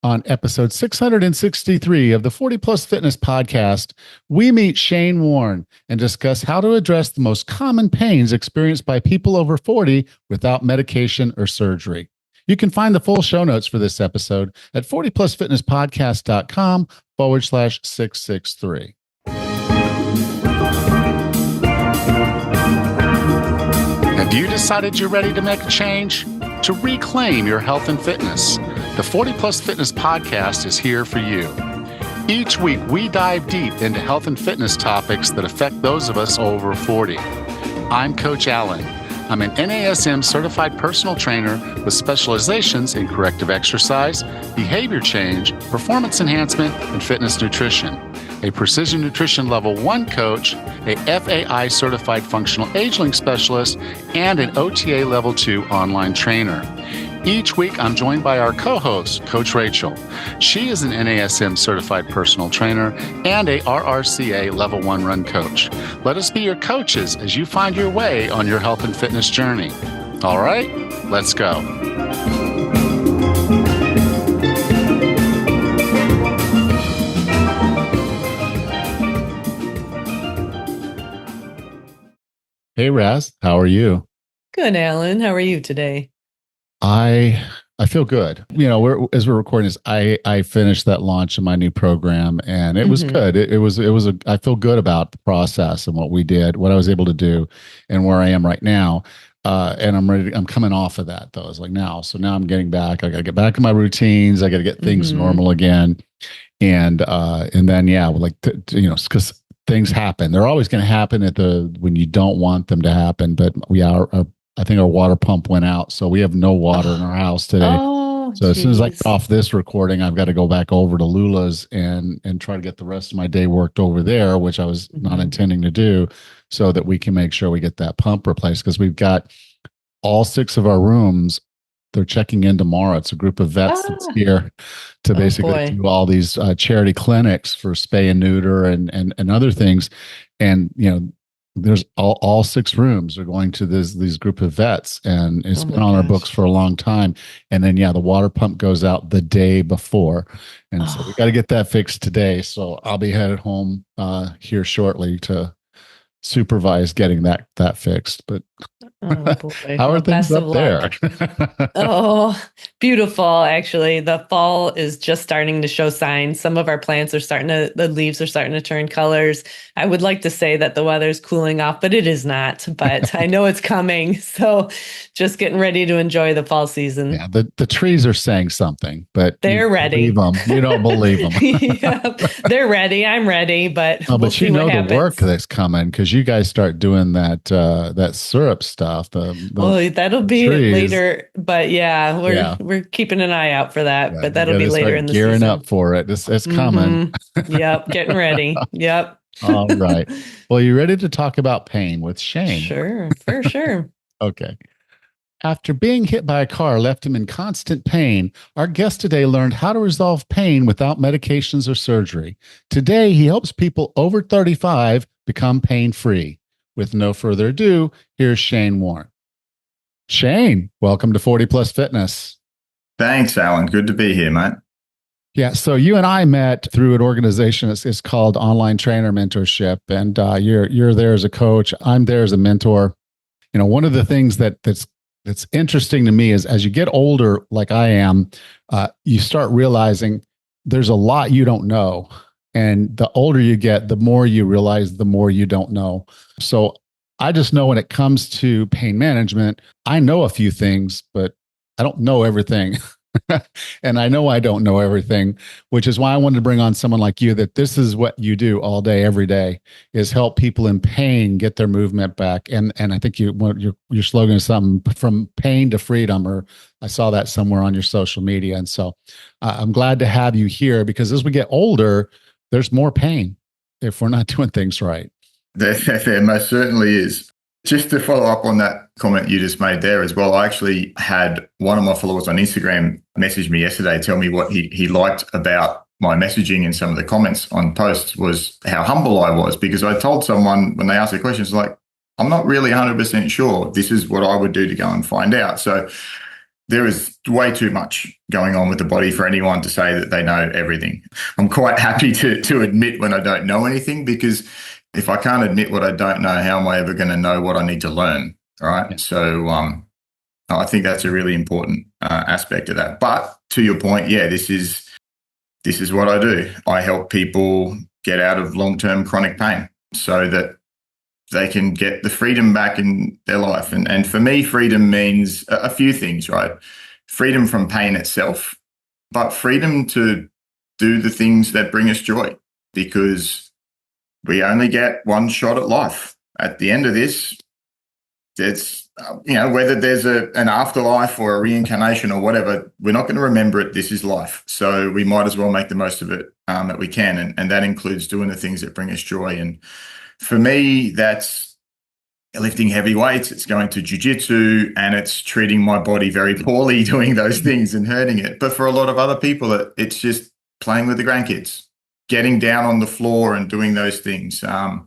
On episode 663 of the 40 Plus Fitness Podcast, we meet Shane Warne and discuss how to address the most common pains experienced by people over 40 without medication or surgery. You can find the full show notes for this episode at 40plusfitnesspodcast.com/663. Have you decided you're ready to make a change? To reclaim your health and fitness? The 40 Plus Fitness Podcast is here for you. Each week, we dive deep into health and fitness topics that affect those of us over 40. I'm Coach Allen. I'm an NASM certified personal trainer with specializations in corrective exercise, behavior change, performance enhancement, and fitness nutrition. A Precision Nutrition Level 1 coach, a FAI certified functional age-link specialist, and an OTA Level 2 online trainer. Each week, I'm joined by our co-host, Coach Rachel. She is an NASM certified personal trainer and a RRCA Level 1 run coach. Let us be your coaches as you find your way on your health and fitness journey. All right, let's go. Hey, Raz, how are you? Good, Alan. How are you today? I feel good. You know, as we're recording this, I finished that launch of my new program, and it was good. I feel good about the process and what we did, what I was able to do, and where I am right now. And I'm ready. I'm coming off of that though. It's like now, so now I'm getting back. I got to get back to my routines. I got to get things normal again, and then because things happen. They're always going to happen when you don't want them to happen. But I think our water pump went out, so we have no water in our house today. So as soon as I get off this recording, I've got to go back over to Lula's and try to get the rest of my day worked over there, which I was not intending to do, so that we can make sure we get that pump replaced, because we've got all 6 of our rooms. They're checking in tomorrow. It's a group of vets that's here to basically do all these charity clinics for spay and neuter and other things. And, you know, there's all 6 rooms are going to these group of vets, and it's been on our books for a long time. And then, the water pump goes out the day before. And so we got to get that fixed today. So I'll be headed home here shortly to supervise getting that fixed. But how are things up there? Oh, beautiful. Actually, the fall is just starting to show signs. Some of our plants are the leaves are starting to turn colors. I would like to say that the weather's cooling off, but it is not. But I know it's coming. So just getting ready to enjoy the fall season. Yeah, the trees are saying something, but they're ready. You don't believe them. Yep, they're ready. I'm ready, but we'll see what happens. The work that's coming, because you guys start doing that syrup stuff. That'll be later, but we're keeping an eye out for that. Yeah, but that'll be later in the gearing season. Up for it. It's coming. Yep, getting ready. Yep. All right. Well, you ready to talk about pain with Shane? Sure, for sure. Okay. After being hit by a car left him in constant pain, our guest today learned how to resolve pain without medications or surgery. Today, he helps people over 35 become pain-free. With no further ado, here's Shane Warne. Shane, welcome to 40 Plus Fitness. Thanks, Alan. Good to be here, mate. Yeah, so you and I met through an organization. It's called Online Trainer Mentorship, and you're there as a coach. I'm there as a mentor. You know, one of the things that's interesting to me is, as you get older, like I am, you start realizing there's a lot you don't know. And the older you get, the more you realize, the more you don't know. So I just know when it comes to pain management, I know a few things, but I don't know everything. And I know I don't know everything, which is why I wanted to bring on someone like you, that this is what you do all day, every day, is help people in pain get their movement back. And I think your slogan is something from pain to freedom, or I saw that somewhere on your social media. And so I'm glad to have you here, because as we get older, there's more pain if we're not doing things right. There most certainly is. Just to follow up on that comment you just made there as well, I actually had one of my followers on Instagram message me yesterday, tell me what he liked about my messaging and some of the comments on posts was how humble I was, because I told someone when they asked the questions, like, I'm not really 100% sure this is what I would do to go and find out. So there is way too much going on with the body for anyone to say that they know everything. I'm quite happy to admit when I don't know anything, because if I can't admit what I don't know, how am I ever going to know what I need to learn? All right. Yeah. So I think that's a really important aspect of that. But to your point, yeah, this is what I do. I help people get out of long-term chronic pain so that they can get the freedom back in their life. And for me, freedom means a few things, right? Freedom from pain itself, but freedom to do the things that bring us joy, because we only get one shot at life. At the end of this, it's, whether there's an afterlife or a reincarnation or whatever, we're not going to remember it. This is life. So we might as well make the most of it that we can. And that includes doing the things that bring us joy. And for me, that's lifting heavy weights, it's going to jiu-jitsu, and it's treating my body very poorly doing those things and hurting it. But for a lot of other people, it's just playing with the grandkids, getting down on the floor and doing those things. One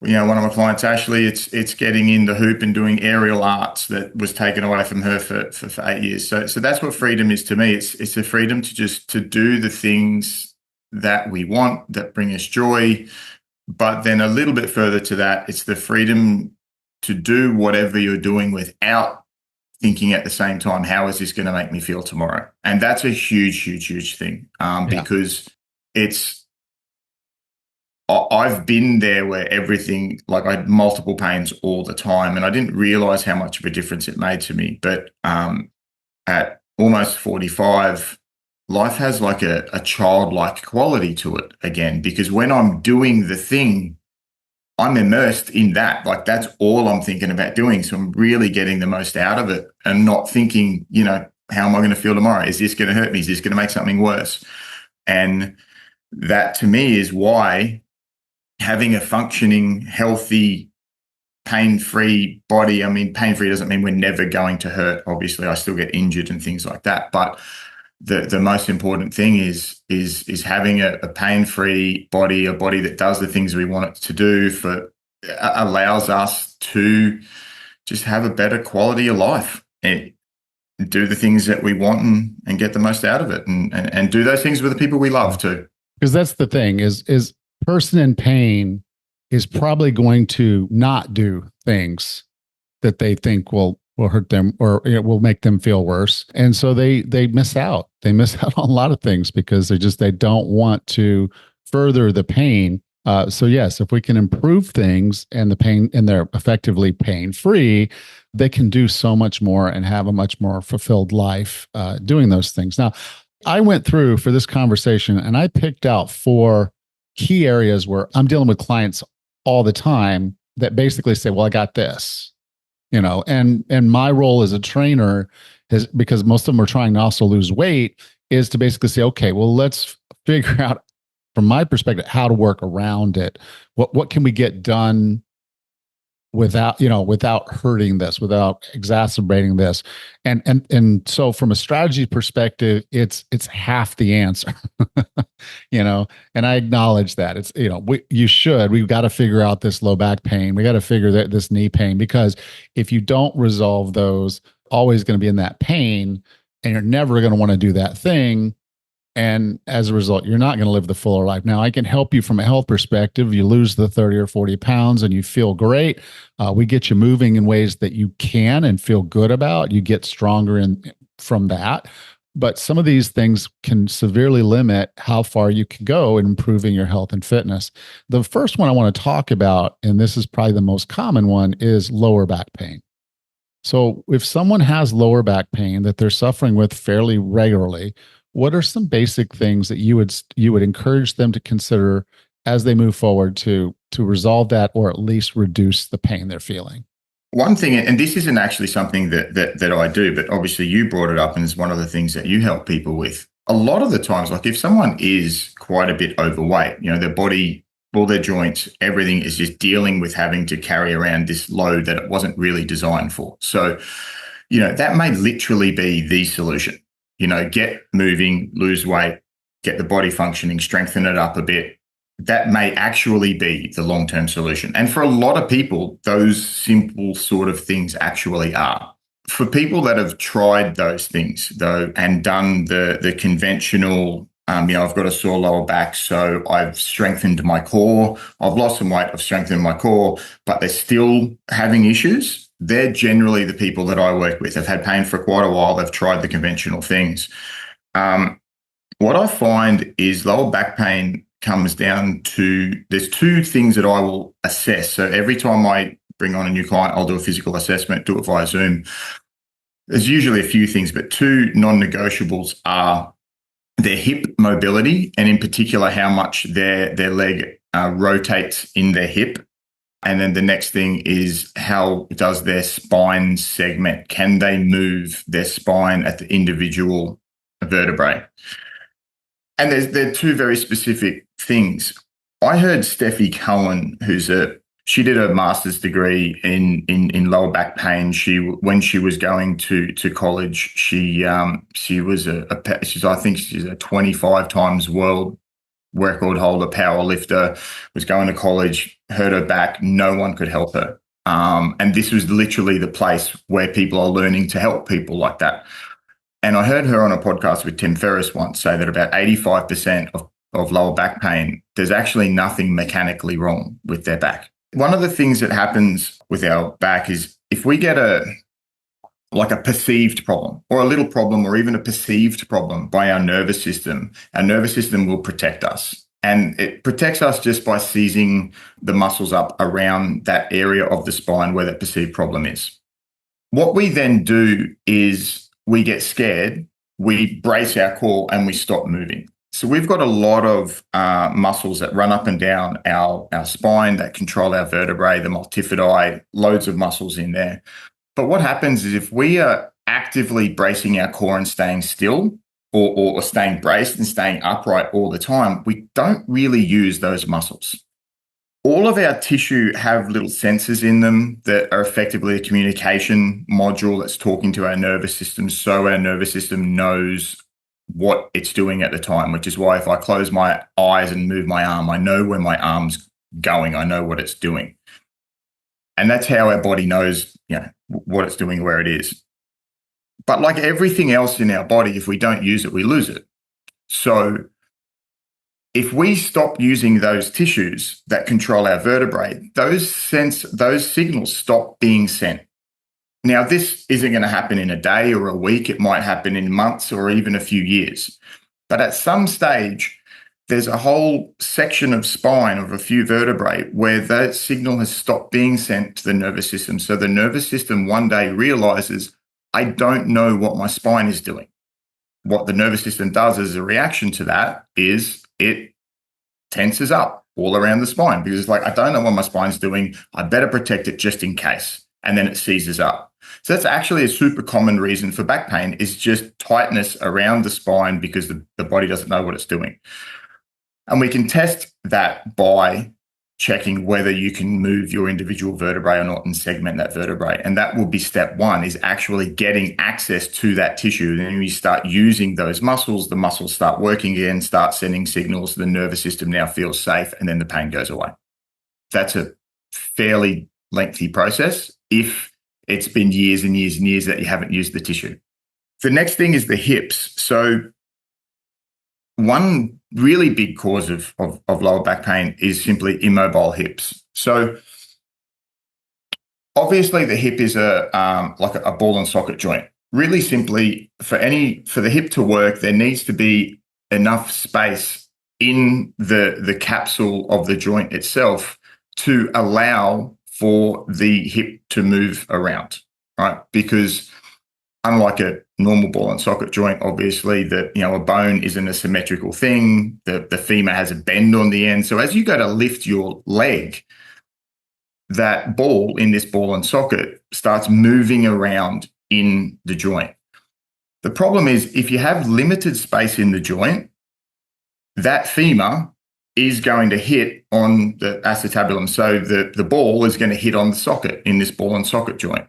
of my clients, Ashley, it's getting in the hoop and doing aerial arts that was taken away from her for 8 years. So that's what freedom is to me. It's a freedom to do the things that we want, that bring us joy. But then a little bit further to that, it's the freedom to do whatever you're doing without thinking at the same time, how is this going to make me feel tomorrow? And that's a huge, huge, huge thing, because I've been there where everything, like I had multiple pains all the time, and I didn't realize how much of a difference it made to me. But at almost 45, life has like a childlike quality to it again, because when I'm doing the thing, I'm immersed in that. Like that's all I'm thinking about doing. So I'm really getting the most out of it and not thinking, how am I going to feel tomorrow? Is this going to hurt me? Is this going to make something worse? And that to me is why having a functioning, healthy, pain-free body, I mean, pain-free doesn't mean we're never going to hurt. Obviously, I still get injured and things like that. But the most important thing is having a pain-free body, a body that does the things we want it to do, allows us to just have a better quality of life and do the things that we want and get the most out of it, and do those things with the people we love too. Because that's the thing is person in pain is probably going to not do things that they think will hurt them or it will make them feel worse. And so they miss out. They miss out on a lot of things because they don't want to further the pain. So yes, if we can improve things and the pain, and they're effectively pain-free, they can do so much more and have a much more fulfilled life doing those things. Now, I went through for this conversation and I picked out 4 key areas where I'm dealing with clients all the time that basically say, well, I got this. And my role as a trainer is, because most of them are trying to also lose weight, is to basically say, okay, well, let's figure out from my perspective how to work around it. What can we get done without hurting this, without exacerbating this. And so from a strategy perspective, it's half the answer, and I acknowledge that we've got to figure out this low back pain. We got to figure that this knee pain, because if you don't resolve those, always going to be in that pain and you're never going to want to do that thing. And as a result, you're not going to live the fuller life. Now, I can help you from a health perspective. You lose the 30 or 40 pounds and you feel great. We get you moving in ways that you can and feel good about. You get stronger from that. But some of these things can severely limit how far you can go in improving your health and fitness. The first one I want to talk about, and this is probably the most common one, is lower back pain. So if someone has lower back pain that they're suffering with fairly regularly, what are some basic things that you would encourage them to consider as they move forward to resolve that, or at least reduce the pain they're feeling? One thing, and this isn't actually something that I do, but obviously you brought it up and it's one of the things that you help people with. A lot of the times, like if someone is quite a bit overweight, their body, all their joints, everything is just dealing with having to carry around this load that it wasn't really designed for. So, that may literally be the solution. Get moving, lose weight, get the body functioning, strengthen it up a bit. That may actually be the long-term solution. And for a lot of people, those simple sort of things actually are. For people that have tried those things though and done the conventional, I've got a sore lower back, so I've strengthened my core. I've lost some weight, I've strengthened my core, but they're still having issues. They're generally the people that I work with. They've had pain for quite a while. They've tried the conventional things. What I find is lower back pain comes down to, there's two things that I will assess. So every time I bring on a new client, I'll do a physical assessment, do it via Zoom. There's usually a few things, but two non-negotiables are their hip mobility, and in particular, how much their leg rotates in their hip. And then the next thing is, how does their spine segment? Can they move their spine at the individual vertebrae? And they're two very specific things. I heard Steffi Cohen, she did a master's degree in lower back pain. When she was going to college, she was I think she's a 25 times world record holder, power lifter, was going to college, hurt her back. No one could help her. And this was literally the place where people are learning to help people like that. And I heard her on a podcast with Tim Ferriss once say that about 85% of lower back pain, there's actually nothing mechanically wrong with their back. One of the things that happens with our back is if we get a perceived problem or a little problem or even a perceived problem by our nervous system will protect us. And it protects us just by seizing the muscles up around that area of the spine where that perceived problem is. What we then do is we get scared, we brace our core, and we stop moving. So we've got a lot of muscles that run up and down our spine that control our vertebrae, the multifidi, loads of muscles in there. But what happens is if we are actively bracing our core and staying still, or staying braced and staying upright all the time, we don't really use those muscles. All of our tissue have little sensors in them that are effectively a communication module that's talking to our nervous system, so our nervous system knows what it's doing at the time, which is why if I close my eyes and move my arm, I know where my arm's going. I know what it's doing. And that's how our body knows, what it's doing, where it is. But like everything else in our body, if we don't use it, we lose it. So if we stop using those tissues that control our vertebrae, those signals stop being sent. Now, this isn't going to happen in a day or a week. It might happen in months or even a few years. But at some stage, there's a whole section of spine of a few vertebrae where that signal has stopped being sent to the nervous system. So the nervous system one day realizes, I don't know what my spine is doing. What the nervous system does as a reaction to that is it tenses up all around the spine because it's like, I don't know what my spine's doing. I better protect it just in case. And then it seizes up. So that's actually a super common reason for back pain, is just tightness around the spine because the body doesn't know what it's doing. And we can test that by checking whether you can move your individual vertebrae or not and segment that vertebrae. And that will be step one, is actually getting access to that tissue. And then you start using those muscles, the muscles start working again, start sending signals. The nervous system now feels safe, and then the pain goes away. That's a fairly lengthy process if it's been years and years and years that you haven't used the tissue. The next thing is the hips. So one really big cause of lower back pain is simply immobile hips. So obviously the hip is like a ball and socket joint. Really simply, for the hip to work, there needs to be enough space in the capsule of the joint itself to allow for the hip to move around, right? Because unlike a normal ball and socket joint, obviously, a bone isn't a symmetrical thing. The femur has a bend on the end. So as you go to lift your leg, that ball in this ball and socket starts moving around in the joint. The problem is, if you have limited space in the joint, that femur is going to hit on the acetabulum. So the ball is going to hit on the socket in this ball and socket joint.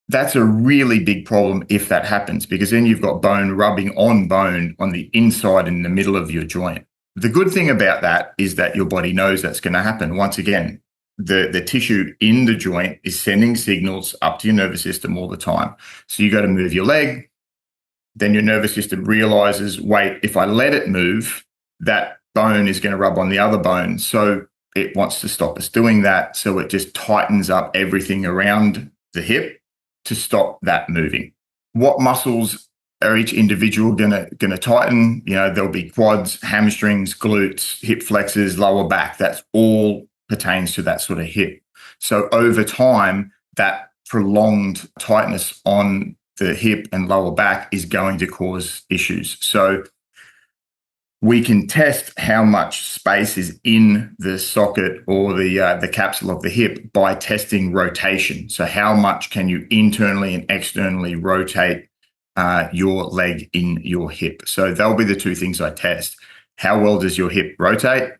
That's a really big problem if that happens, because then you've got bone rubbing on bone on the inside and in the middle of your joint. The good thing about that is that your body knows that's going to happen. Once again, the tissue in the joint is sending signals up to your nervous system all the time. So you got to move your leg, then your nervous system realizes, wait, if I let it move, that bone is going to rub on the other bone. So it wants to stop us doing that. So it just tightens up everything around the hip to stop that moving. What muscles are each individual going to tighten? There'll be quads, hamstrings, glutes, hip flexors, lower back. That's all pertains to that sort of hip. So over time, that prolonged tightness on the hip and lower back is going to cause issues. So we can test how much space is in the socket or the capsule of the hip by testing rotation. So how much can you internally and externally rotate your leg in your hip? So they'll be the two things I test. How well does your hip rotate,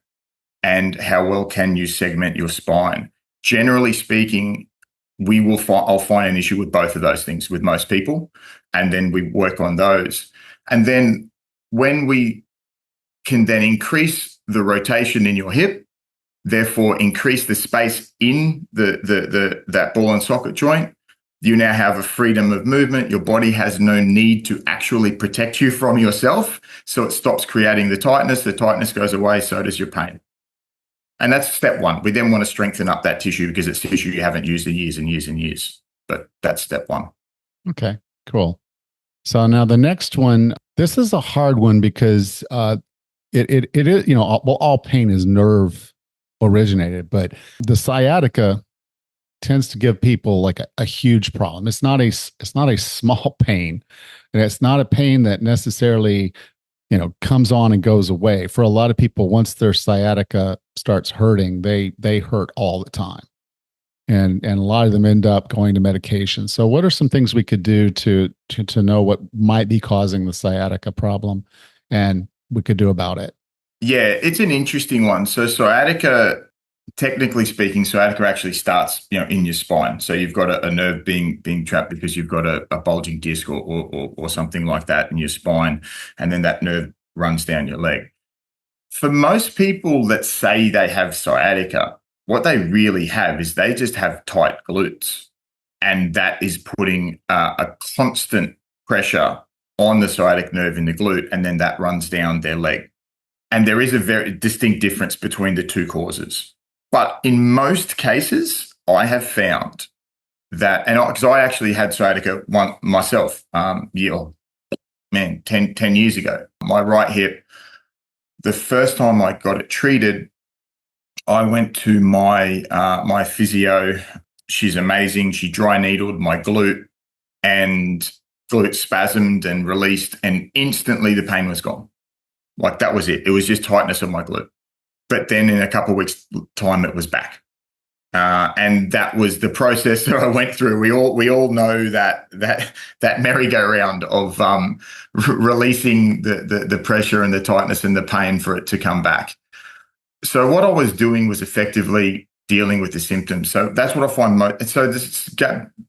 and how well can you segment your spine? Generally speaking, I'll find an issue with both of those things with most people, and then we work on those. And then when we can then increase the rotation in your hip, therefore increase the space in that ball and socket joint, you now have a freedom of movement. Your body has no need to actually protect you from yourself. So it stops creating the tightness. The tightness goes away, so does your pain. And that's step one. We then want to strengthen up that tissue because it's tissue you haven't used in years and years and years. But that's step one. Okay, cool. So now the next one, this is a hard one because it is, all pain is nerve originated, but the sciatica tends to give people like a huge problem. It's not a small pain, and it's not a pain that necessarily, comes on and goes away. For a lot of people, once their sciatica starts hurting, they hurt all the time. And a lot of them end up going to medication. So what are some things we could do to know what might be causing the sciatica problem and we could do about it? Yeah, it's an interesting one. So sciatica, technically speaking, sciatica actually starts, in your spine. So you've got a nerve being trapped because you've got a bulging disc or something like that in your spine, and then that nerve runs down your leg. For most people that say they have sciatica, what they really have is they just have tight glutes, and that is putting a constant pressure on the sciatic nerve in the glute, and then that runs down their leg. And there is a very distinct difference between the two causes. But in most cases, I have found that, and because I actually had sciatica myself, 10 years ago, my right hip, the first time I got it treated, I went to my physio. She's amazing. She dry needled my glute, and glute spasmed and released, and instantly the pain was gone. Like that was it. It was just tightness of my glute. But then in a couple of weeks' time, it was back. And that was the process that I went through. We all know that merry-go-round of releasing the pressure and the tightness and the pain for it to come back. So what I was doing was effectively dealing with the symptoms. So that's what I find. So this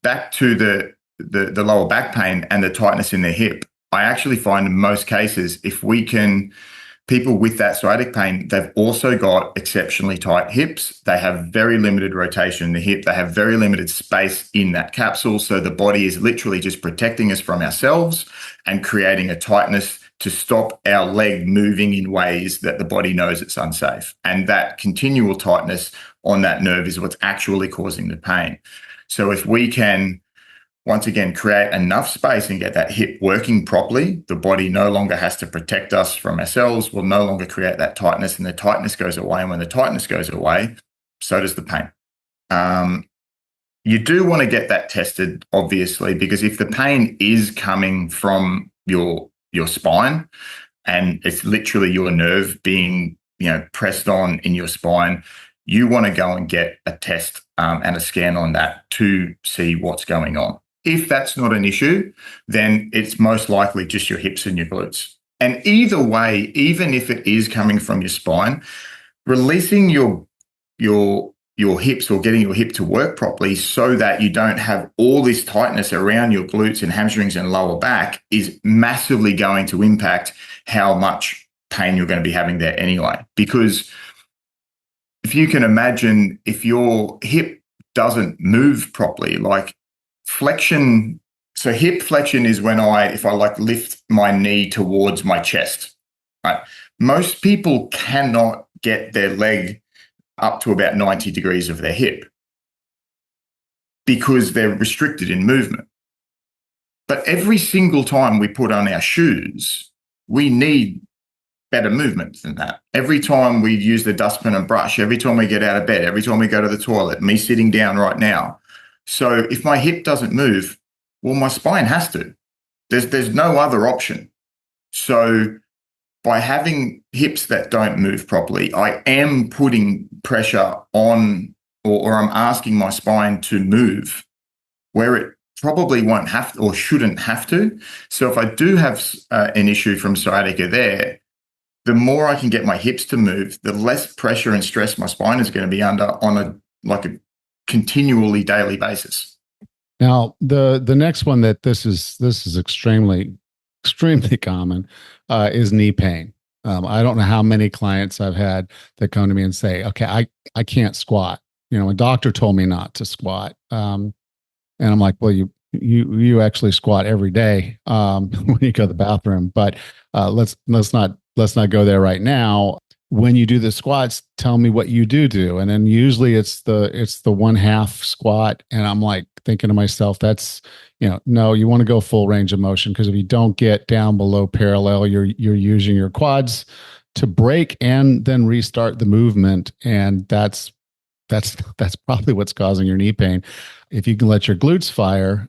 back to the lower back pain and the tightness in the hip. I actually find in most cases, if we can, people with that sciatic pain, they've also got exceptionally tight hips. They have very limited rotation in the hip. They have very limited space in that capsule. So the body is literally just protecting us from ourselves and creating a tightness to stop our leg moving in ways that the body knows it's unsafe. And that continual tightness on that nerve is what's actually causing the pain. So if we can, once again, create enough space and get that hip working properly, the body no longer has to protect us from ourselves. We'll no longer create that tightness, and the tightness goes away. And when the tightness goes away, so does the pain. You do want to get that tested, obviously, because if the pain is coming from your spine and it's literally your nerve being, pressed on in your spine, you want to go and get a test and a scan on that to see what's going on. If that's not an issue, then it's most likely just your hips and your glutes. And either way, even if it is coming from your spine, releasing your hips or getting your hip to work properly so that you don't have all this tightness around your glutes and hamstrings and lower back is massively going to impact how much pain you're going to be having there anyway. Because if you can imagine, if your hip doesn't move properly, like flexion. So hip flexion is when if I like lift my knee towards my chest, right? Most people cannot get their leg up to about 90 degrees of their hip because they're restricted in movement. But every single time we put on our shoes, we need better movement than that. Every time we use the dustpan and brush, every time we get out of bed, every time we go to the toilet, me sitting down right now. So if my hip doesn't move, well, my spine has to. There's no other option. So by having hips that don't move properly, I am putting pressure on, or I'm asking my spine to move where it probably won't have to or shouldn't have to. So if I do have an issue from sciatica there, the more I can get my hips to move, the less pressure and stress my spine is going to be under on a continually daily basis. Now, the next one that this is extremely common is knee pain. I don't know how many clients I've had that come to me and say, "Okay, I can't squat. You know, a doctor told me not to squat." And I'm like, "Well, you actually squat every day when you go to the bathroom." But let's not go there right now. When you do the squats, tell me what you do. And then usually it's the 1/2 squat. And I'm like thinking to myself, that's, no, you want to go full range of motion, because if you don't get down below parallel, you're using your quads to break and then restart the movement. And that's probably what's causing your knee pain. If you can let your glutes fire,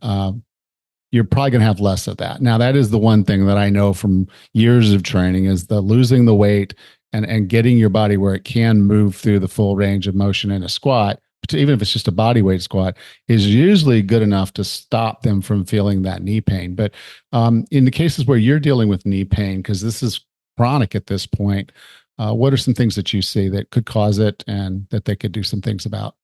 you're probably going to have less of that. Now, that is the one thing that I know from years of training, is the losing the weight and getting your body where it can move through the full range of motion in a squat, even if it's just a body weight squat, is usually good enough to stop them from feeling that knee pain. But in the cases where you're dealing with knee pain, because this is chronic at this point, what are some things that you see that could cause it and that they could do some things about?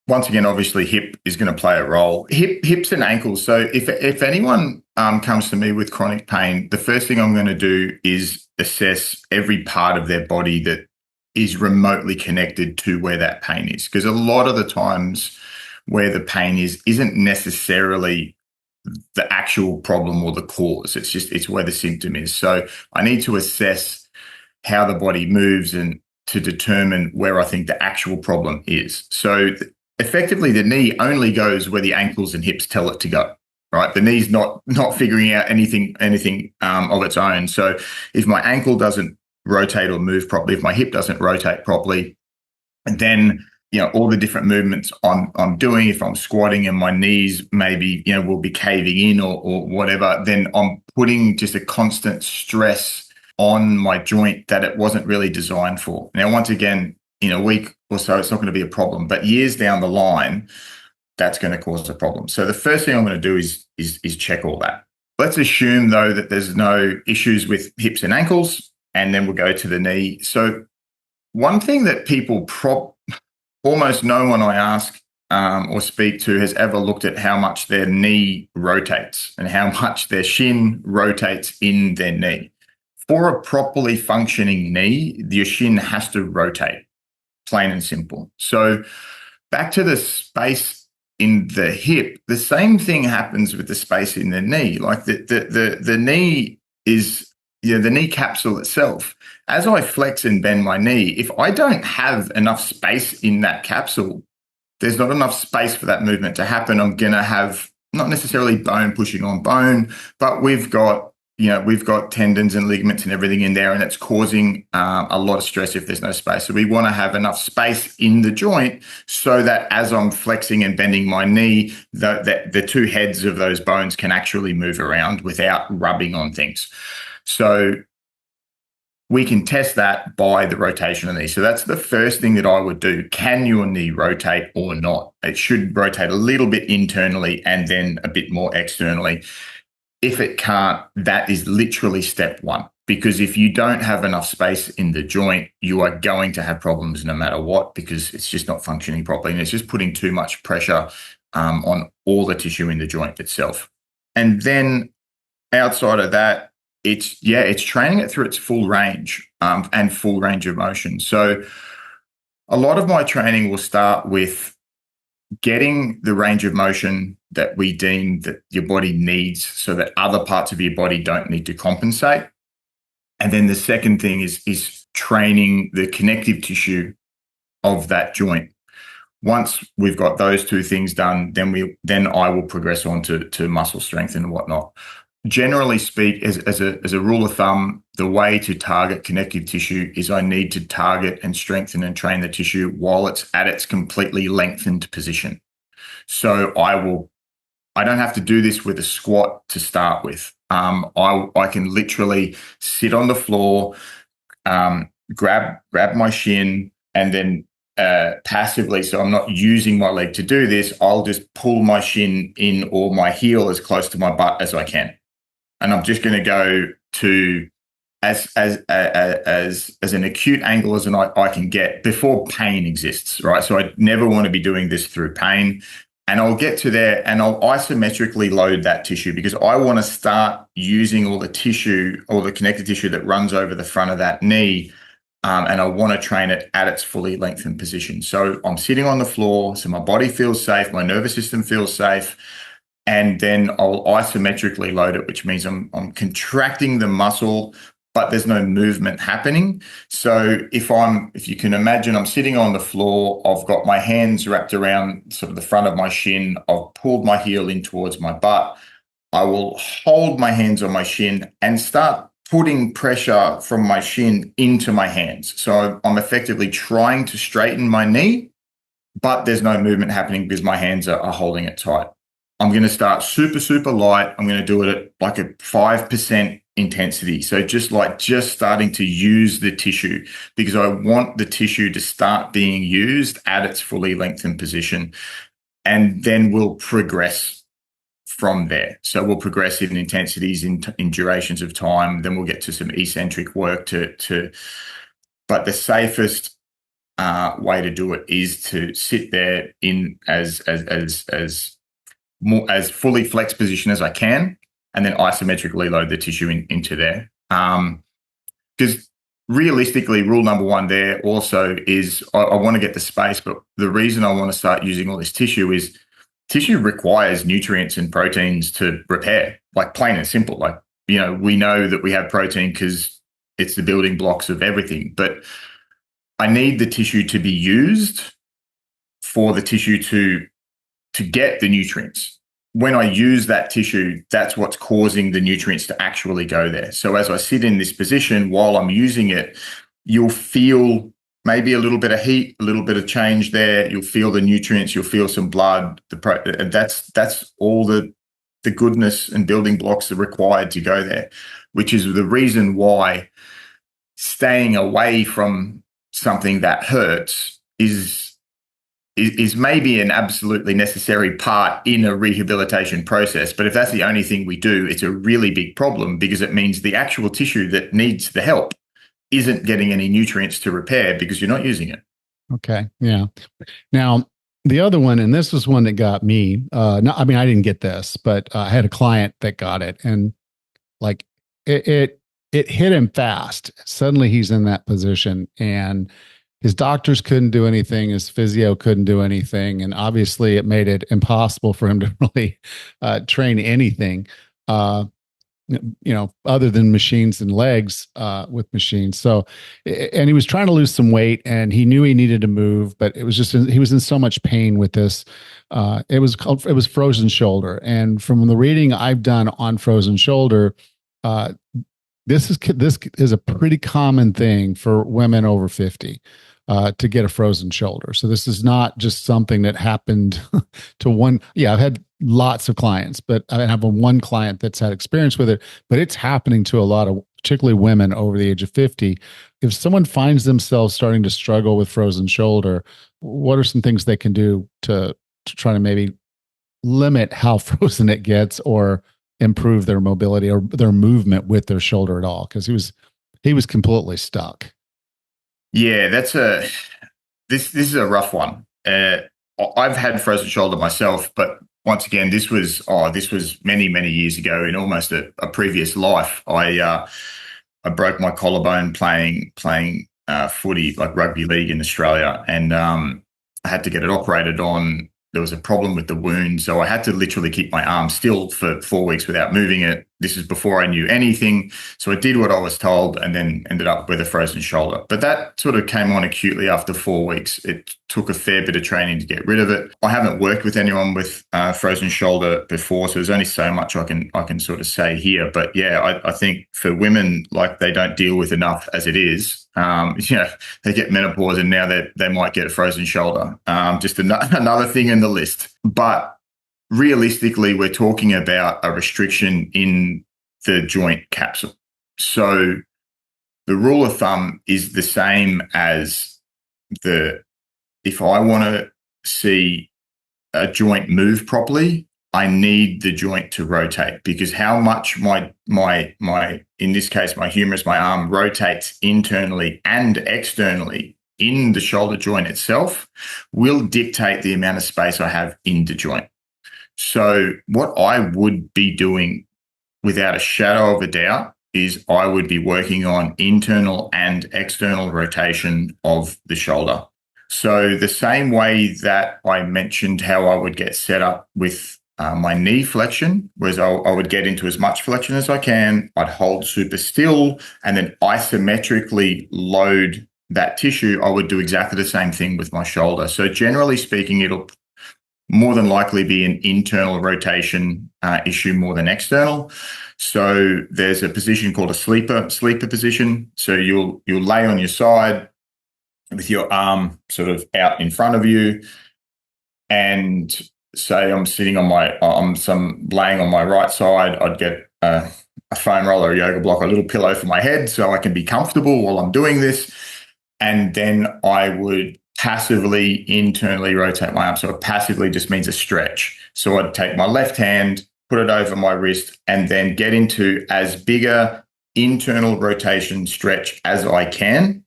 Once again, obviously, hip is going to play a role. Hips and ankles. So if anyone comes to me with chronic pain, the first thing I'm going to do is assess every part of their body that is remotely connected to where that pain is. Because a lot of the times where the pain isn't necessarily the actual problem or the cause. It's where the symptom is. So I need to assess how the body moves and to determine where I think the actual problem is. So effectively, the knee only goes where the ankles and hips tell it to go, right? The knee's not figuring out anything of its own. So if my ankle doesn't rotate or move properly, if my hip doesn't rotate properly, and then all the different movements I'm doing, if I'm squatting and my knees maybe will be caving in or whatever, then I'm putting just a constant stress on my joint that it wasn't really designed for. Now, once again, in a week or so, it's not going to be a problem, but years down the line, that's going to cause a problem. So the first thing I'm going to do is check all that. Let's assume, though, that there's no issues with hips and ankles, and then we'll go to the knee. So one thing that people almost no one I ask or speak to has ever looked at how much their knee rotates and how much their shin rotates in their knee. For a properly functioning knee, your shin has to rotate, plain and simple. So back to the space in the hip, the same thing happens with the space in the knee. Like the knee is, the knee capsule itself. As I flex and bend my knee, if I don't have enough space in that capsule, there's not enough space for that movement to happen. I'm going to have not necessarily bone pushing on bone, but we've got tendons and ligaments and everything in there, and it's causing a lot of stress if there's no space. So we want to have enough space in the joint so that as I'm flexing and bending my knee, the two heads of those bones can actually move around without rubbing on things. So we can test that by the rotation of the knee. So that's the first thing that I would do. Can your knee rotate or not? It should rotate a little bit internally and then a bit more externally. If it can't, that is literally step one. Because if you don't have enough space in the joint, you are going to have problems no matter what, because it's just not functioning properly and it's just putting too much pressure on all the tissue in the joint itself. And then outside of that, it's training it through its full range and full range of motion. So A lot of my training will start with getting the range of motion that we deem that your body needs so that other parts of your body don't need to compensate. And then the second thing is training the connective tissue of that joint. Once we've got those two things done, then I will progress on to muscle strength and whatnot. Generally speak, as a rule of thumb, the way to target connective tissue is I need to target and strengthen and train the tissue while it's at its completely lengthened position. So I don't have to do this with a squat to start with. I can literally sit on the floor, grab my shin, and then passively, so I'm not using my leg to do this, I'll just pull my shin in or my heel as close to my butt as I can. And I'm just going to go to as an acute angle as I can get before pain exists, right? So I never want to be doing this through pain. And I'll get to there and I'll isometrically load that tissue because I want to start using all the tissue, all the connective tissue that runs over the front of that knee. And I want to train it at its fully lengthened position. So I'm sitting on the floor, so my body feels safe, my nervous system feels safe, and then I'll isometrically load it, which means I'm contracting the muscle, but there's no movement happening. So if you can imagine, I'm sitting on the floor, I've got my hands wrapped around sort of the front of my shin, I've pulled my heel in towards my butt, I will hold my hands on my shin and start putting pressure from my shin into my hands. So I'm effectively trying to straighten my knee, but there's no movement happening because my hands are holding it tight. I'm going to start super, super light. I'm going to do it at like a 5% intensity. So just starting to use the tissue because I want the tissue to start being used at its fully lengthened position. And then we'll progress from there. So we'll progress in intensities, in durations of time. Then we'll get to some eccentric work but the safest way to do it is to sit there in as fully flexed position as I can, and then isometrically load the tissue into there. Because realistically, rule number one there also is I want to get the space, but the reason I want to start using all this tissue is tissue requires nutrients and proteins to repair, like plain and simple. Like, we know that we have protein because it's the building blocks of everything, but I need the tissue to be used for the tissue to get the nutrients. When I use that tissue, that's what's causing the nutrients to actually go there. So as I sit in this position while I'm using it, you'll feel maybe a little bit of heat, a little bit of change there. You'll feel the nutrients, you'll feel some blood. And that's all the goodness and building blocks are required to go there, which is the reason why staying away from something that hurts is maybe an absolutely necessary part in a rehabilitation process. But if that's the only thing we do, it's a really big problem because it means the actual tissue that needs the help isn't getting any nutrients to repair because you're not using it. Okay. Yeah. Now, the other one, and this was one that got me, I didn't get this, but I had a client that got it, and like it hit him fast. Suddenly he's in that position, and his doctors couldn't do anything. His physio couldn't do anything. And obviously it made it impossible for him to really train anything. Other than machines and legs with machines. So, and he was trying to lose some weight and he knew he needed to move, but it was just, he was in so much pain with this. It was frozen shoulder. And from the reading I've done on frozen shoulder, this is a pretty common thing for women over 50 to get a frozen shoulder. So this is not just something that happened to one. Yeah, I've had lots of clients, but I have one client that's had experience with it, but it's happening to a lot of, particularly women over the age of 50. If someone finds themselves starting to struggle with frozen shoulder, what are some things they can do to try to maybe limit how frozen it gets or improve their mobility or their movement with their shoulder at all? Because he was completely stuck. Yeah, this is a rough one. I've had frozen shoulder myself, but once again, this was many, many years ago in almost a previous life. I broke my collarbone playing footy, like rugby league in Australia, and I had to get it operated on. There was a problem with the wound, so I had to literally keep my arm still for 4 weeks without moving it. This is before I knew anything. So I did what I was told and then ended up with a frozen shoulder. But that sort of came on acutely after 4 weeks. It took a fair bit of training to get rid of it. I haven't worked with anyone with frozen shoulder before, so there's only so much I can sort of say here. But yeah, I think for women, like, they don't deal with enough as it is. They get menopause and now they might get a frozen shoulder. Just another thing in the list. But realistically, we're talking about a restriction in the joint capsule. So the rule of thumb is the same as if I want to see a joint move properly, I need the joint to rotate, because how much my in this case, my humerus, my arm rotates internally and externally in the shoulder joint itself will dictate the amount of space I have in the joint. So what I would be doing without a shadow of a doubt is I would be working on internal and external rotation of the shoulder. So the same way that I mentioned how I would get set up with my knee flexion, whereas I would get into as much flexion as I can, I'd hold super still and then isometrically load that tissue, I would do exactly the same thing with my shoulder. So generally speaking, it'll more than likely be an internal rotation issue more than external. So there's a position called a sleeper position. So you'll lay on your side with your arm sort of out in front of you, and say I'm laying on my right side, I'd get a foam roller, a yoga block, a little pillow for my head so I can be comfortable while I'm doing this. And then I would passively internally rotate my arm. So passively just means a stretch. So I'd take my left hand, put it over my wrist, and then get into as big a internal rotation stretch as I can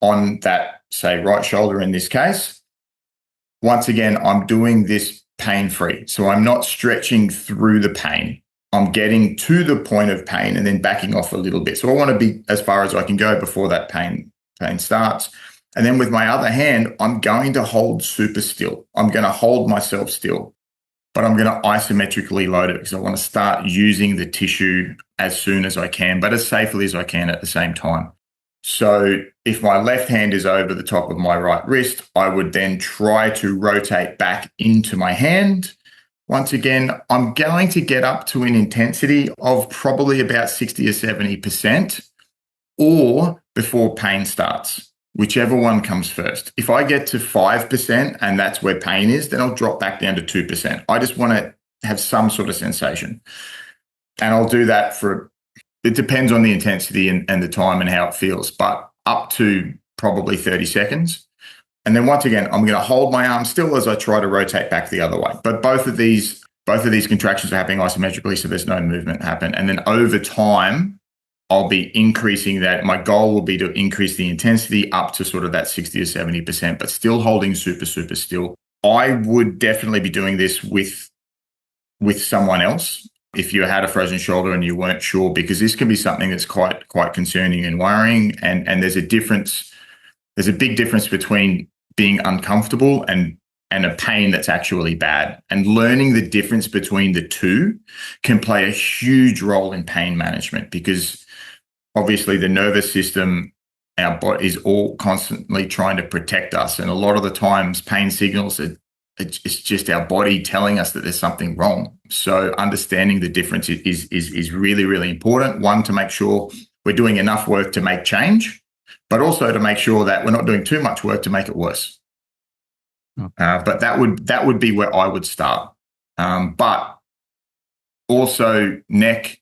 on that, say, right shoulder in this case. Once again, I'm doing this pain-free. So I'm not stretching through the pain. I'm getting to the point of pain and then backing off a little bit. So I want to be as far as I can go before that pain starts. And then with my other hand, I'm going to hold super still. I'm going to hold myself still, but I'm going to isometrically load it because I want to start using the tissue as soon as I can, but as safely as I can at the same time. So if my left hand is over the top of my right wrist, I would then try to rotate back into my hand. Once again, I'm going to get up to an intensity of probably about 60 or 70% or before pain starts, whichever one comes first. If I get to 5% and that's where pain is, then I'll drop back down to 2%. I just want to have some sort of sensation. And I'll do that it depends on the intensity and the time and how it feels, but up to probably 30 seconds. And then once again, I'm going to hold my arm still as I try to rotate back the other way. But both of these contractions are happening isometrically, so there's no movement happen. And then over time, I'll be increasing that. My goal will be to increase the intensity up to sort of that 60 or 70%, but still holding super, super still. I would definitely be doing this with someone else if you had a frozen shoulder and you weren't sure, because this can be something that's quite concerning and worrying. And there's a big difference between being uncomfortable and a pain that's actually bad. And learning the difference between the two can play a huge role in pain management, because obviously the nervous system, our body, is all constantly trying to protect us. And a lot of the times pain signals it's just our body telling us that there's something wrong. So understanding the difference is really, really important. One, to make sure we're doing enough work to make change, but also to make sure that we're not doing too much work to make it worse. But that would be where I would start. But also neck,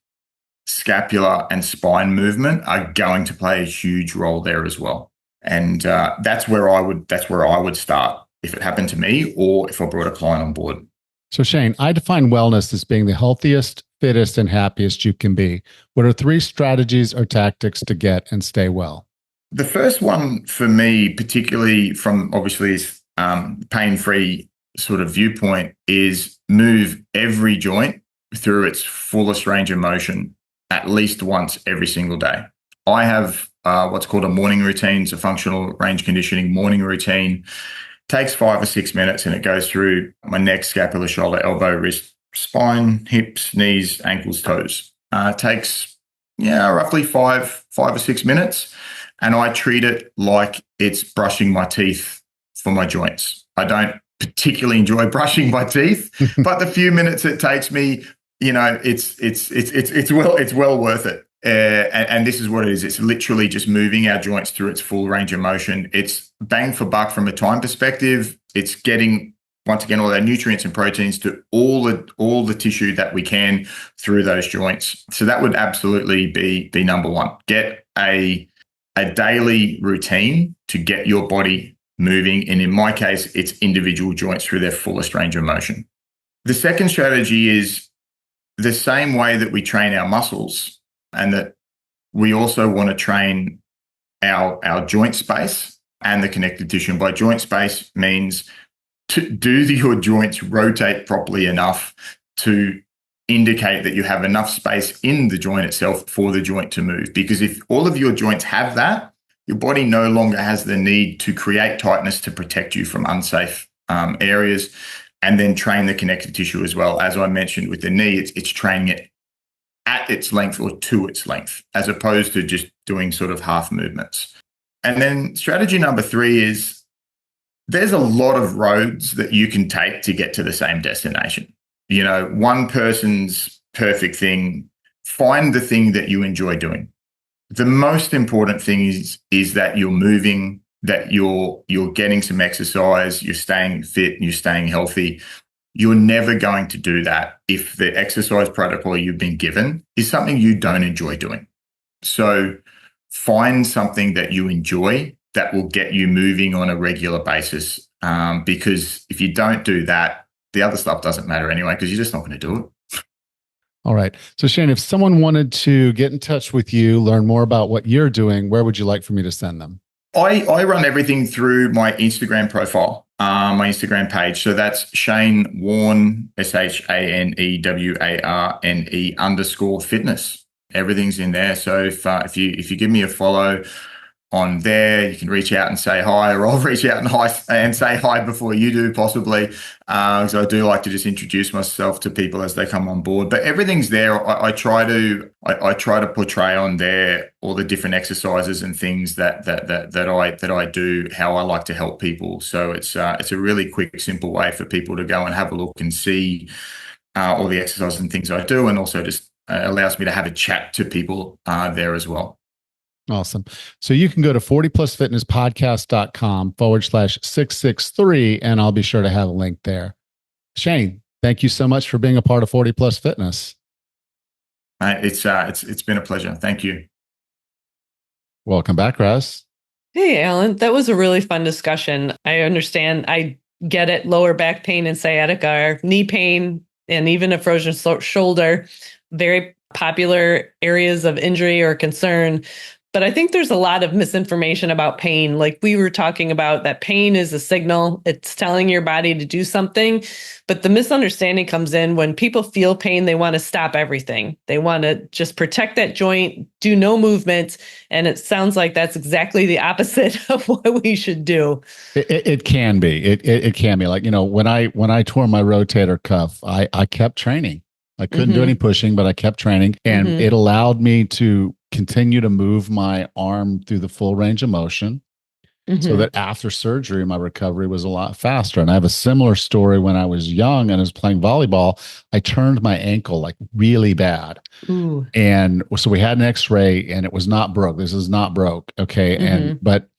scapula, and spine movement are going to play a huge role there as well. And that's where I would start if it happened to me or if I brought a client on board. So Shane, I define wellness as being the healthiest, fittest, and happiest you can be. What are 3 strategies or tactics to get and stay well? The first one for me, particularly from obviously pain-free sort of viewpoint, is move every joint through its fullest range of motion at least once every single day. I have what's called a morning routine. It's a functional range conditioning morning routine. Takes 5 or 6 minutes, and it goes through my neck, scapula, shoulder, elbow, wrist, spine, hips, knees, ankles, toes. Takes roughly 5 or 6 minutes, and I treat it like it's brushing my teeth for my joints. I don't particularly enjoy brushing my teeth, but the few minutes it takes me, it's well worth it. And this is what it is. It's literally just moving our joints through its full range of motion. It's bang for buck from a time perspective. It's getting, once again, all our nutrients and proteins to all the tissue that we can through those joints. So that would absolutely be number one. Get a daily routine to get your body moving. And in my case, it's individual joints through their fullest range of motion. The second strategy is the same way that we train our muscles, and that we also want to train our joint space and the connective tissue. And by joint space means your joints rotate properly enough to indicate that you have enough space in the joint itself for the joint to move. Because if all of your joints have that, your body no longer has the need to create tightness to protect you from unsafe areas, and then train the connective tissue as well. As I mentioned with the knee, it's training it at its length or to its length, as opposed to just doing sort of half movements. And then strategy number 3 is there's a lot of roads that you can take to get to the same destination. One person's perfect thing, find the thing that you enjoy doing. The most important thing is that you're moving, that you're getting some exercise, you're staying fit, and you're staying healthy. You're never going to do that if the exercise protocol you've been given is something you don't enjoy doing. So find something that you enjoy that will get you moving on a regular basis, because if you don't do that, the other stuff doesn't matter anyway, because you're just not going to do it. All right. So Shane, if someone wanted to get in touch with you, learn more about what you're doing, where would you like for me to send them? I run everything through my Instagram profile, my Instagram page. So that's Shane Warne, ShaneWarne _fitness. Everything's in there. So if you give me a follow on there, you can reach out and say hi, or I'll reach out and say hi before you do, possibly. So I do like to just introduce myself to people as they come on board. But everything's there. I try to portray on there all the different exercises and things that I do, how I like to help people. So it's a really quick, simple way for people to go and have a look and see all the exercises and things I do, and also just allows me to have a chat to people there as well. Awesome. So you can go to 40plusfitnesspodcast.com/663, and I'll be sure to have a link there. Shane, thank you so much for being a part of 40 Plus Fitness. It's been a pleasure. Thank you. Welcome back, Russ. Hey, Alan, that was a really fun discussion. I understand. I get it. Lower back pain and sciatica, knee pain, and even a frozen shoulder, very popular areas of injury or concern. But I think there's a lot of misinformation about pain. Like we were talking about, that pain is a signal. It's telling your body to do something. But the misunderstanding comes in when people feel pain, they want to stop everything. They want to just protect that joint, do no movement. And it sounds like that's exactly the opposite of what we should do. It can be. It can be. Like, when I tore my rotator cuff, I kept training. I couldn't do any pushing, but I kept training, and it allowed me to continue to move my arm through the full range of motion, so that after surgery, my recovery was a lot faster. And I have a similar story. When I was young and I was playing volleyball, I turned my ankle like really bad. Ooh. And so we had an x-ray, and it was not broke. This is not broke. Okay. But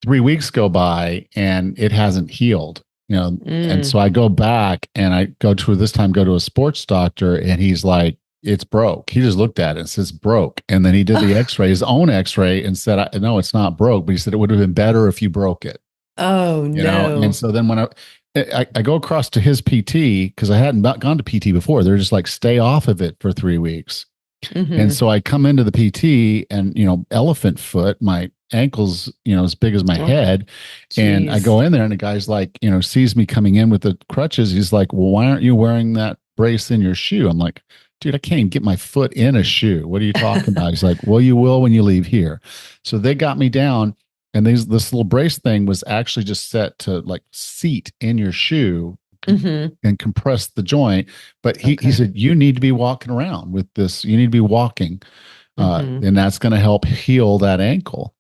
3 weeks go by and it hasn't healed. And so I go back and I go to a sports doctor, and he's like, it's broke. He just looked at it and says broke. And then he did the x-ray, his own x-ray, and said, no, it's not broke. But he said it would have been better if you broke it. Oh, no. And so then when I go across to his PT, because I hadn't gone to PT before, they're just like, stay off of it for 3 weeks. And so I come into the PT, and, elephant foot, my ankles, as big as my head. And I go in there, and the guy's like, sees me coming in with the crutches. He's like, well, why aren't you wearing that brace in your shoe? I'm like, dude, I can't even get my foot in a shoe. What are you talking about? He's like, well, you will when you leave here. So they got me down, and this little brace thing was actually just set to like seat in your shoe and compress the joint. But he said, you need to be walking around with this. You need to be walking. And that's going to help heal that ankle.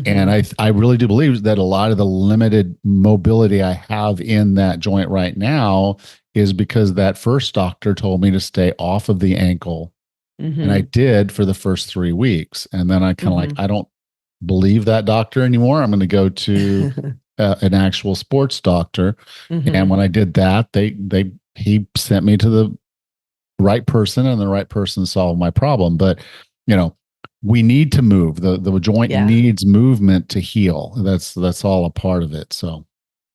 And I really do believe that a lot of the limited mobility I have in that joint right now is because that first doctor told me to stay off of the ankle. And I did for the first 3 weeks. And then I kind of like, I don't believe that doctor anymore. I'm going to go to an actual sports doctor. And when I did that, he sent me to the right person, and the right person solved my problem. But, you know, we need to move. The joint needs movement to heal. That's all a part of it. So,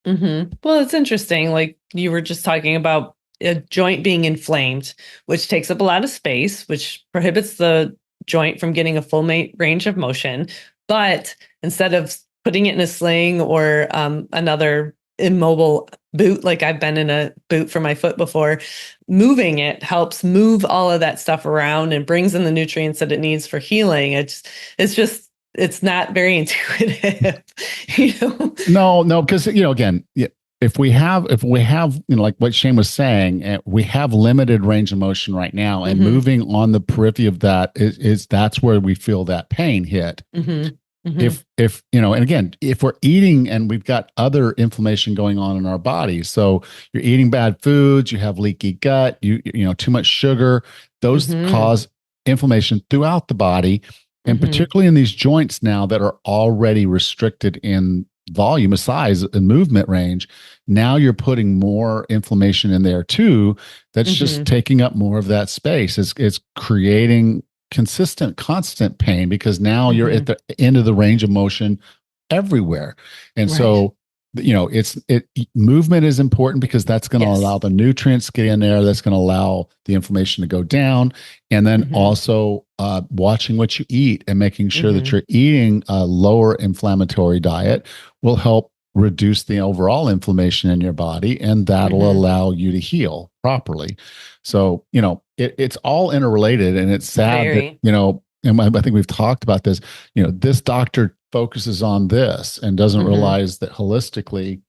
well, it's interesting. Like you were just talking about a joint being inflamed, which takes up a lot of space, which prohibits the joint from getting a full range of motion. But instead of putting it in a sling or another immobile boot, like I've been in a boot for my foot before, moving it helps move all of that stuff around and brings in the nutrients that it needs for healing. It's not very intuitive, No, because again, if we have, like what Shane was saying, we have limited range of motion right now, and moving on the periphery of that is that's where we feel that pain hit. If and again, if we're eating and we've got other inflammation going on in our body, so you're eating bad foods, you have leaky gut, you too much sugar, those cause inflammation throughout the body, and particularly in these joints now that are already restricted in volume, a size, and movement range. Now you're putting more inflammation in there too. That's just taking up more of that space. It's creating constant pain, because now you're at the end of the range of motion everywhere. And so, movement is important, because that's going to allow the nutrients to get in there. That's going to allow the inflammation to go down. And then also watching what you eat and making sure that you're eating a lower inflammatory diet will help reduce the overall inflammation in your body, and that'll allow you to heal properly. So, it's all interrelated, and it's sad that, and I think we've talked about this, this doctor focuses on this and doesn't realize that holistically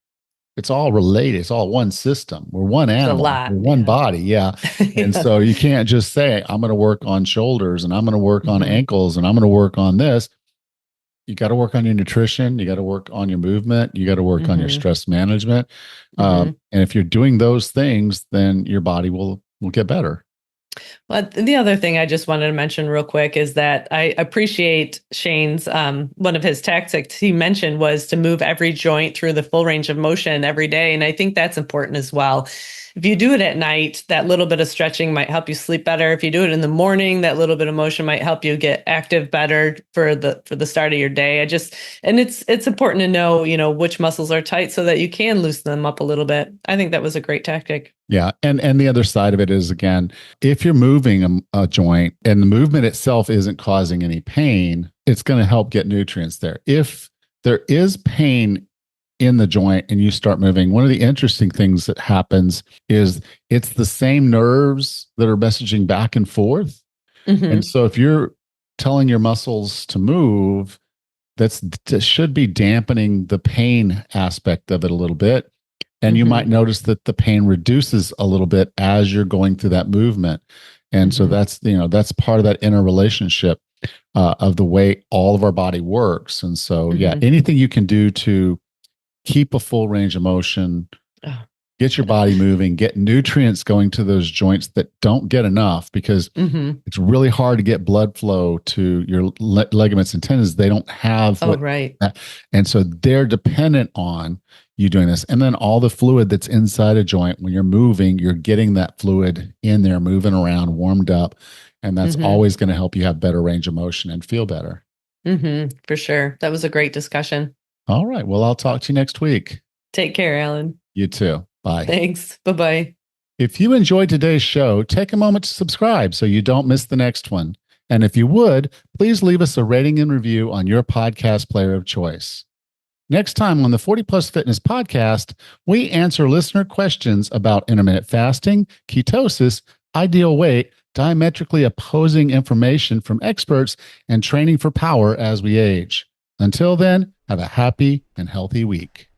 it's all related. It's all one system. We're one animal, we're one body. Yeah. And so you can't just say, I'm going to work on shoulders and I'm going to work on ankles and I'm going to work on this. You got to work on your nutrition. You got to work on your movement. You got to work on your stress management. And if you're doing those things, then your body will get better. Well, the other thing I just wanted to mention real quick is that I appreciate Shane's, one of his tactics he mentioned was to move every joint through the full range of motion every day. And I think that's important as well. If you do it at night, that little bit of stretching might help you sleep better. If you do it in the morning, that little bit of motion might help you get active better for the start of your day. And it's important to know, which muscles are tight so that you can loosen them up a little bit. I think that was a great tactic. Yeah. And the other side of it is, again, if you're moving a joint and the movement itself isn't causing any pain, it's going to help get nutrients there. If there is pain in the joint and you start moving, one of the interesting things that happens is it's the same nerves that are messaging back and forth. And so if you're telling your muscles to move, that should be dampening the pain aspect of it a little bit. And you might notice that the pain reduces a little bit as you're going through that movement. And so that's part of that interrelationship of the way all of our body works. And so, anything you can do to keep a full range of motion, get your body moving, get nutrients going to those joints that don't get enough, because it's really hard to get blood flow to your ligaments and tendons. They don't have and so they're dependent on you doing this. And then all the fluid that's inside a joint, when you're moving, you're getting that fluid in there, moving around, warmed up. And that's always going to help you have better range of motion and feel better. For sure. That was a great discussion. All right. Well, I'll talk to you next week. Take care, Alan. You too. Bye. Thanks. Bye-bye. If you enjoyed today's show, take a moment to subscribe so you don't miss the next one. And if you would, please leave us a rating and review on your podcast player of choice. Next time on the 40 Plus Fitness podcast, we answer listener questions about intermittent fasting, ketosis, ideal weight, diametrically opposing information from experts and training for power as we age. Until then, have a happy and healthy week.